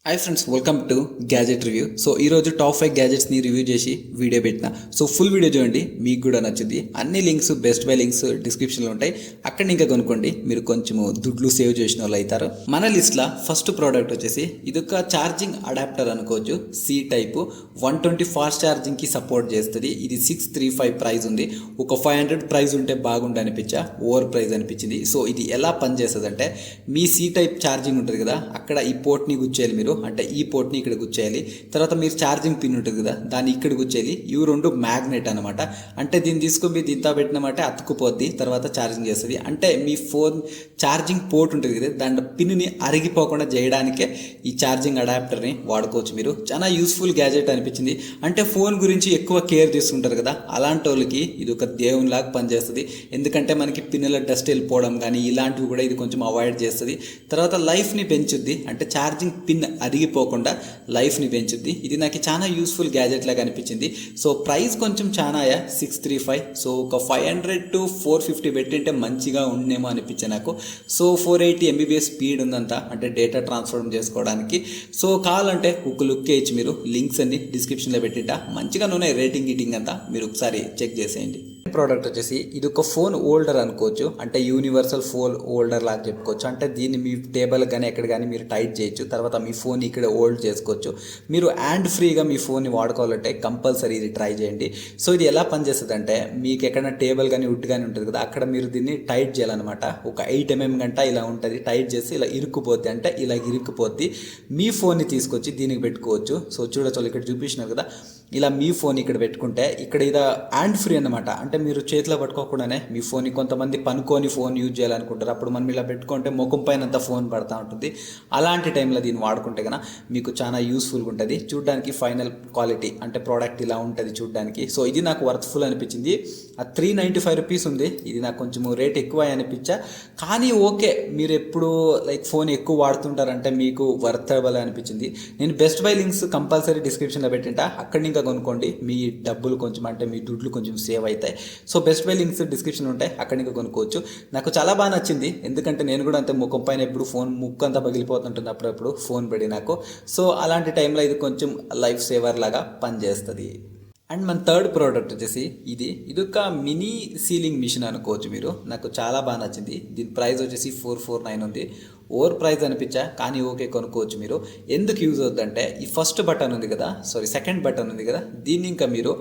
Hi friends, welcome to gadget review. So ఈరోజు top 5 గ్యాజెట్స్ని review చేసి video పెట్టిన. So full video చూడండి, మీకు కూడా నచ్చుద్ది. అన్ని లింక్స్, బెస్ట్ బై లింక్స్ డిస్క్రిప్షన్లో ఉంటాయి. అక్కడ ఇంకా కొనుక్కోండి, మీరు కొంచెము దుడ్లు సేవ్ చేసిన వాళ్ళు అవుతారు. మన లిస్ట్లో ఫస్ట్ ప్రోడక్ట్ వచ్చేసి ఇదొక ఛార్జింగ్ అడాప్టర్ అనుకోవచ్చు. సి టైప్ 120 ఫాస్ట్ ఛార్జింగ్కి సపోర్ట్ చేస్తుంది. ఇది 635 ప్రైస్ ఉంది. ఒక 500 ప్రైస్ ఉంటే బాగుండు అనిపించా, ఓవర్ ప్రైస్ అనిపించింది. సో ఇది ఎలా పనిచేస్తుంది అంటే, మీ సి టైప్ ఛార్జింగ్ ఉంటుంది కదా, అక్కడ ఈ పోర్ట్ని గుచ్చేయాలి మీరు, అంటే ఈ పోర్ట్ని ఇక్కడ గుచ్చేయాలి. తర్వాత మీరు ఛార్జింగ్ పిన్ ఉంటుంది కదా, దాన్ని ఇక్కడ గుచ్చేయాలి. ఇవి రెండు మ్యాగ్నెట్ అనమాట. అంటే దీన్ని తీసుకొని మీరు దీంతో పెట్టినమాట అతుక్కుపోద్ది, తర్వాత ఛార్జింగ్ చేస్తుంది. అంటే మీ ఫోన్ ఛార్జింగ్ పోర్ట్ ఉంటుంది కదా, దాంట్లో పిన్ని అరిగిపోకుండా చేయడానికే ఈ ఛార్జింగ్ అడాప్టర్ని వాడుకోవచ్చు మీరు. చాలా యూస్ఫుల్ గ్యాజెట్ అనిపించింది. అంటే ఫోన్ గురించి ఎక్కువ కేర్ తీసుకుంటారు కదా, అలాంటి వాళ్ళకి ఇది ఒక దేవునిలాగా పనిచేస్తుంది. ఎందుకంటే మనకి పిన్నుల డస్ట్ వెళ్ళిపోవడం కానీ ఇలాంటివి కూడా ఇది కొంచెం అవాయిడ్ చేస్తుంది. తర్వాత లైఫ్ని పెంచుద్ది. అంటే ఛార్జింగ్ పిన్ అరిగిపోకుండా లైఫ్ని పెంచుద్ది. ఇది నాకు చాలా యూస్ఫుల్ గ్యాజెట్ లాగా అనిపించింది. సో ప్రైస్ కొంచెం చాలా 635. సో ఒక 500 to 450 పెట్టింటే మంచిగా ఉండేమో అనిపించింది నాకు. సో 480 MBPS స్పీడ్ ఉందంతా, అంటే డేటా ట్రాన్స్ఫర్ చేసుకోవడానికి. సో కావాలంటే ఒక లుక్ వేయచ్చు మీరు. లింక్స్ అన్ని డిస్క్రిప్షన్లో పెట్టిట. మంచిగా ఉన్నాయి, రేటింగ్ గిటింగ్ అంతా మీరు ఒకసారి చెక్ చేసేయండి. ప్రోడక్ట్ వచ్చేసి ఇది ఒక ఫోన్ హోల్డర్ అనుకోవచ్చు. అంటే యూనివర్సల్ ఫోన్ హోల్డర్ లాగా చెప్పుకోవచ్చు. అంటే దీన్ని మీ టేబుల్ కానీ ఎక్కడ కానీ మీరు టైట్ చేయొచ్చు. తర్వాత మీ ఫోన్ ఇక్కడ హోల్డ్ చేసుకోవచ్చు. మీరు హ్యాండ్ ఫ్రీగా మీ ఫోన్ని వాడుకోవాలంటే కంపల్సరీ ఇది ట్రై చేయండి. సో ఇది ఎలా పనిచేస్తుంది అంటే, మీకు ఎక్కడైనా టేబుల్ కానీ వుడ్ కానీ ఉంటుంది కదా, అక్కడ మీరు దీన్ని టైట్ చేయాలన్నమాట. ఒక 8 mm గంట ఇలా ఉంటుంది. టైట్ చేసి ఇలా ఇరుక్కుపోద్ది, అంటే ఇలా ఇరుక్కుపోద్ది. మీ ఫోన్ని తీసుకొచ్చి దీనికి పెట్టుకోవచ్చు. సో చూడొచ్చు, ఇక్కడ చూపించినారు కదా, ఇలా మీ ఫోన్ ఇక్కడ పెట్టుకుంటే ఇక్కడ ఇది హ్యాండ్ ఫ్రీ అన్నమాట. అంటే మీరు చేతిలో పట్టుకోకుండానే మీ ఫోన్, కొంతమంది పనుకొని ఫోన్ యూజ్ చేయాలనుకుంటారు. అప్పుడు మనం ఇలా పెట్టుకుంటే ముఖం పైన అంతా ఫోన్ పడుతూ ఉంటుంది. అలాంటి టైంలో దీన్ని వాడుకుంటే కన్నా మీకు చాలా యూస్ఫుల్గా ఉంటుంది. చూడడానికి ఫైనల్ క్వాలిటీ అంటే ప్రోడక్ట్ ఇలా ఉంటుంది చూడడానికి. సో ఇది నాకు వర్త్ఫుల్ అనిపించింది. 395 రూపీస్ ఉంది. ఇది నాకు కొంచెం రేట్ ఎక్కువ అనిపించా, కానీ ఓకే, మీరు ఎప్పుడు ఫోన్ ఎక్కువ వాడుతుంటారంటే మీకు వర్తబుల్ అనిపించింది. నేను బెస్ట్ బై లింక్స్ కంపల్సరీ డిస్క్రిప్షన్లో పెట్టింటా, అక్కడి ఇంకా కొనుక్కోండి. మీ డబ్బులు కొంచెం, అంటే మీ దుడ్లు కొంచెం సేవ్ అవుతాయి. So best by links description ఉంటాయి, అక్కడి ఇంకా కొనుక్కోవచ్చు. నాకు చాలా బాగా నచ్చింది. ఎందుకంటే నేను కూడా అంతే, ముఖం పైన ఎప్పుడు ఫోన్ ముక్కు అంతా పగిలిపోతుంటుంది అప్పుడప్పుడు ఫోన్ పడి నాకు. సో అలాంటి టైంలో ఇది కొంచెం లైఫ్ సేవర్ లాగా పనిచేస్తుంది. అండ్ మన థర్డ్ ప్రోడక్ట్ వచ్చేసి ఇది ఒక మినీ సీలింగ్ మిషన్ అనుకోవచ్చు మీరు. నాకు చాలా బాగా నచ్చింది. దీని ప్రైస్ వచ్చేసి 449 ఉంది. ఓవర్ ప్రైస్ అనిపించా, కానీ ఓకే, కొనుక్కోవచ్చు మీరు. ఎందుకు యూజ్ అవుతుందంటే, ఈ ఫస్ట్ బటన్ ఉంది కదా, సెకండ్ బటన్ ఉంది కదా, దీన్ని ఇంకా మీరు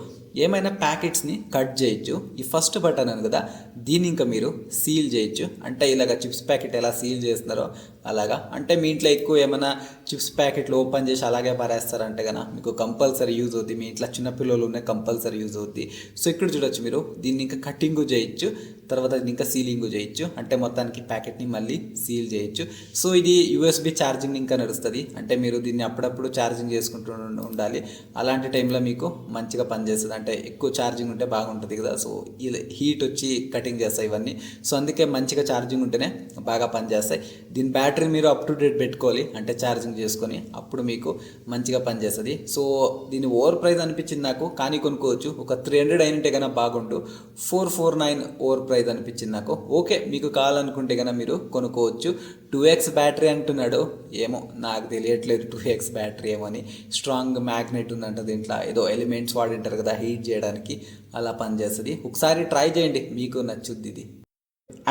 ఏమైనా ప్యాకెట్స్ని కట్ చేయొచ్చు. ఈ ఫస్ట్ బటన్ ఉంది కదా, దీన్ని ఇంకా మీరు సీల్ చేయొచ్చు. అంటే ఇలాగ చిప్స్ ప్యాకెట్ ఎలా సీల్ చేస్తున్నారో అలాగా. అంటే మీ ఇంట్లో ఎక్కువ ఏమైనా చిప్స్ ప్యాకెట్లు ఓపెన్ చేసి అలాగే పారేస్తారంటే కనుక మీకు కంపల్సరీ యూజ్ అవుద్ది. మీ ఇంట్లో చిన్నపిల్లలు ఉన్నాయి, కంపల్సరీ యూజ్ అవుద్ది. సో ఇక్కడ చూడొచ్చు మీరు, దీన్ని ఇంకా కటింగ్ చేయొచ్చు, తర్వాత ఇంకా సీలింగ్ చేయొచ్చు. అంటే మొత్తానికి ప్యాకెట్ని మళ్ళీ సీల్ చేయొచ్చు. సో ఇది USB ఛార్జింగ్ ఇంకా నడుస్తుంది. అంటే మీరు దీన్ని అప్పుడప్పుడు ఛార్జింగ్ చేసుకుంటూ ఉండాలి. అలాంటి టైంలో మీకు మంచిగా పనిచేస్తుంది. అంటే ఎక్కువ ఛార్జింగ్ ఉంటే బాగుంటుంది కదా, సో ఇది హీట్ వచ్చి కటింగ్ చేస్తాయి ఇవన్నీ. సో అందుకే మంచిగా ఛార్జింగ్ ఉంటేనే బాగా పనిచేస్తాయి. దీని బ్యాటరీ మీరు అప్ టు డేట్ పెట్టుకోవాలి, అంటే ఛార్జింగ్ చేసుకొని, అప్పుడు మీకు మంచిగా పనిచేస్తుంది. సో దీని ఓవర్ ప్రైస్ అనిపించింది నాకు, కానీ కొనుక్కోవచ్చు. ఒక 300 అయినంటే కన్నా బాగుండు. 449 ఓవర్ ప్రైస్ అనిపించింది నాకు. ఓకే, మీకు కావాలనుకుంటే కన్నా మీరు కొనుక్కోవచ్చు. 2x బ్యాటరీ అంటున్నాడు, ఏమో నాకు తెలియట్లేదు 2x బ్యాటరీ ఏమో అని. స్ట్రాంగ్ మ్యాగ్నెట్ ఉందంట దీంట్లో, ఏదో ఎలిమెంట్స్ వాడింటారు కదా హీట్ చేయడానికి, అలా పనిచేస్తుంది. ఒకసారి ట్రై చేయండి, మీకు నచ్చుద్ది ఇది.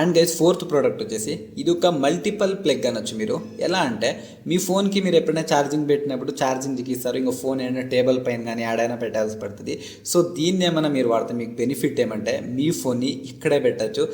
అండ్ గైస్, ఫోర్త్ ప్రోడక్ట్ వచ్చేసి ఇది ఒక మల్టిపల్ ప్లగ్ అనొచ్చు మీరు. ఎలా అంటే, మీ ఫోన్కి మీరు ఎప్పుడైనా ఛార్జింగ్ పెట్టినప్పుడు ఛార్జింగ్కి ఇస్తారు, ఇంకో ఫోన్ ఏమైనా టేబుల్ పైన కానీ ఆడైనా పెట్టాల్సి పడుతుంది. సో దీన్ని ఏమైనా మీరు వాడితే మీకు బెనిఫిట్ ఏమంటే, మీ ఫోన్ని ఇక్కడే పెట్టచ్చు.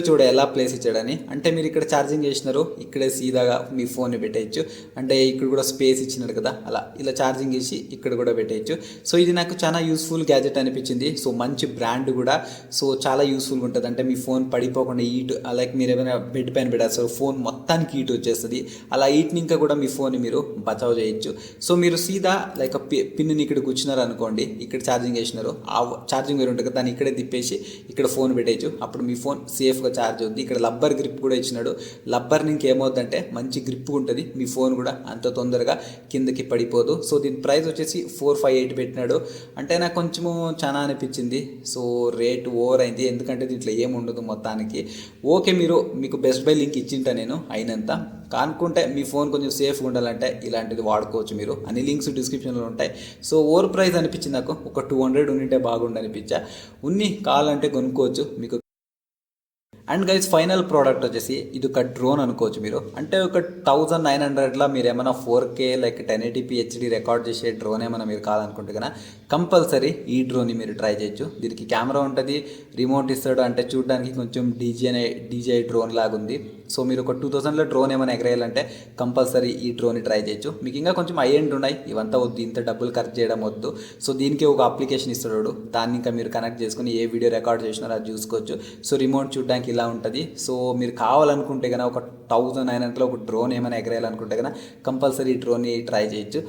చూడ ఎలా ప్లేస్ ఇచ్చాడని. అంటే మీరు ఇక్కడ ఛార్జింగ్ చేసినారు, ఇక్కడే సీదాగా మీ ఫోన్ని పెట్టేయచ్చు. అంటే ఇక్కడ కూడా స్పేస్ ఇచ్చినాడు కదా, అలా ఇలా ఛార్జింగ్ చేసి ఇక్కడ కూడా పెట్టేయచ్చు. సో ఇది నాకు చాలా యూస్ఫుల్ గ్యాజెట్ అనిపించింది. సో మంచి బ్రాండ్ కూడా. సో చాలా యూస్ఫుల్గా ఉంటుంది. అంటే మీ ఫోన్ పడిపోకుండా హీట్, లైక్ మీరు ఏమైనా బెడ్ పైన పెట్టారు, ఫోన్ మొత్తానికి హీట్ వచ్చేస్తుంది. అలా హీట్ని ఇంకా కూడా మీ ఫోన్ని మీరు బచావ్ చేయొచ్చు. సో మీరు సీదా లైక్ పిన్ని ఇక్కడ కూర్చున్నారు అనుకోండి, ఇక్కడ ఛార్జింగ్ చేసినారు, ఆ ఛార్జింగ్ వేరు ఉంటుంది కదా, దాన్ని ఇక్కడే తిప్పేసి ఇక్కడ ఫోన్ పెట్టేయచ్చు. అప్పుడు మీ ఫోన్ సేఫ్గా ఛార్జ్ అవుతుంది. ఇక్కడ లబ్బర్ గ్రిప్ కూడా ఇచ్చినాడు. లబ్బర్ని ఇంకేమవుతుందంటే మంచి గ్రిప్ ఉంటుంది, మీ ఫోన్ కూడా అంత తొందరగా కిందకి పడిపోదు. సో దీని ప్రైస్ వచ్చేసి 458 పెట్టినాడు. అంటే నాకు కొంచెము చాలా అనిపించింది. సో రేట్ ఓవర్ అయింది, ఎందుకంటే దీంట్లో ఏముండదు మొత్తానికి. ఓకే మీకు బెస్ట్ బై లింక్ ఇచ్చింటా నేను అయినంత కానుకుంటే మీ ఫోన్ కొంచెం సేఫ్గా ఉండాలంటే ఇలాంటిది వాడుకోవచ్చు మీరు. అన్ని లింక్స్ డిస్క్రిప్షన్లో ఉంటాయి. సో ఓవర్ ప్రైస్ అనిపించింది నాకు, ఒక 200 ఉంటే బాగుండు అనిపించా. కావాలంటే కొనుక్కోవచ్చు మీకు. అండ్ గైస్ ఫైనల్ ప్రోడక్ట్ వచ్చేసి ఇది ఒక డ్రోన్ అనుకోవచ్చు మీరు. అంటే ఒక 1900లా మీరు ఏమైనా 4K like 1080p HD record చేసే డ్రోన్ ఏమైనా మీరు కాదనుకుంటే కదా కంపల్సరీ ఈ డ్రోన్ని మీరు ట్రై చేయొచ్చు. దీనికి కెమెరా ఉంటుంది, రిమోట్ ఇస్తాడు, అంటే చూడడానికి కొంచెం డీజే డ్రోన్ లాగా ఉంది. సో మీరు ఒక 2000లో డ్రోన్ ఏమైనా ఎగరేయాలంటే కంపల్సరీ ఈ డ్రోన్ని ట్రై చేయొచ్చు. మీకు ఇంకా కొంచెం హై ఎండ్ ఉన్నాయి, ఇవంతా వద్దు, ఇంత డబ్బులు ఖర్చు చేయడం వద్దు. సో దీనికి ఒక అప్లికేషన్ ఇస్తాడు, దాన్ని ఇంకా మీరు కనెక్ట్ చేసుకుని ఏ వీడియో రికార్డ్ చేసినారో అది చూసుకోవచ్చు. సో రిమోట్ చూడడానికి ఇలా ఉంటుంది. సో మీరు కావాలనుకుంటే కనుక ఒక 1900లో ఒక డ్రోన్ ఏమైనా ఎగరేయాలనుకుంటే కనుక కంపల్సరీ ఈ డ్రోన్ని ట్రై చేయొచ్చు.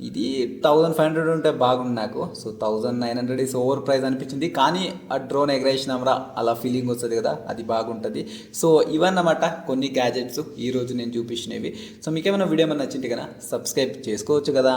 ఇది 1500 ఉంటే బాగుంది నాకు. సో 1900 ఇస్ ఓవర్ ప్రైస్ అనిపించింది, కానీ ఆ డ్రోన్ ఎగరేసినామరా అలా ఫీలింగ్ వస్తుంది కదా, అది బాగుంటుంది. సో ఇవన్నమాట కొన్ని గ్యాజెట్స్ ఈరోజు నేను చూపించినవి. సో మీకు ఏమైనా వీడియో ఏమైనా నచ్చింది కదా సబ్స్క్రైబ్ చేసుకోవచ్చు కదా.